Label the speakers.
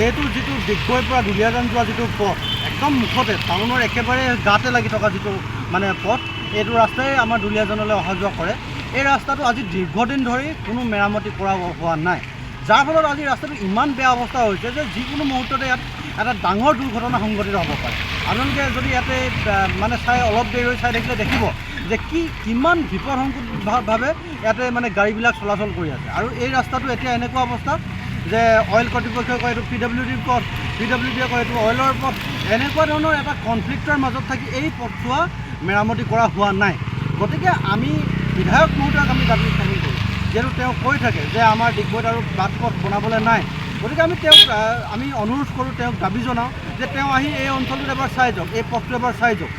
Speaker 1: এইটো যিটো ডিগবৈৰ পৰা দুলীয়াজান যোৱা যিটো পথ একদম মুখতে টাউনৰ একেবাৰে গাতে লাগি থকা যিটো মানে পথ, এইটো ৰাস্তাই আমাৰ দুলীয়াজানলৈ অহা যোৱা কৰে। এই ৰাস্তাটো আজি দীৰ্ঘদিন ধৰি কোনো মেৰামতি কৰা হোৱা নাই, যাৰ ফলত আজি ৰাস্তাটো ইমান বেয়া অৱস্থা হৈছে যে যিকোনো মুহূৰ্ততে ইয়াত এটা ডাঙৰ দুৰ্ঘটনা সংঘটিত হ'ব পাৰে। আপোনালোকে যদি ইয়াতে মানে অলপ দেৰি চাই থাকিলে দেখিব যে কিমান বিপদসংকুলভাৱে ইয়াতে মানে গাড়ীবিলাক চলাচল কৰি আছে। আৰু এই ৰাস্তাটো এতিয়া এনেকুৱা অৱস্থা যে অইল কৰ্তৃপক্ষই কয় এইটো PWDৰ পথ, PWDয়ে কয় এইটো অইলৰ পথ। এনেকুৱা ধৰণৰ এটা কনফ্লিক্টৰ মাজত থাকি এই পথছোৱা মেৰামতি কৰা হোৱা নাই। গতিকে আমি বিধায়ক মহোদয়ক আমি দাবী উত্থাপন কৰোঁ, যিহেতু তেওঁ কৈ থাকে যে আমাৰ ডিগবৈত আৰু বাট পথ বনাবলৈ নাই। গতিকে আমি অনুৰোধ কৰোঁ, তেওঁক দাবী জনাওঁ যে তেওঁ আহি এই অঞ্চলটোত এবাৰ চাই যাওক, এই পথটো এবাৰ চাই যাওক।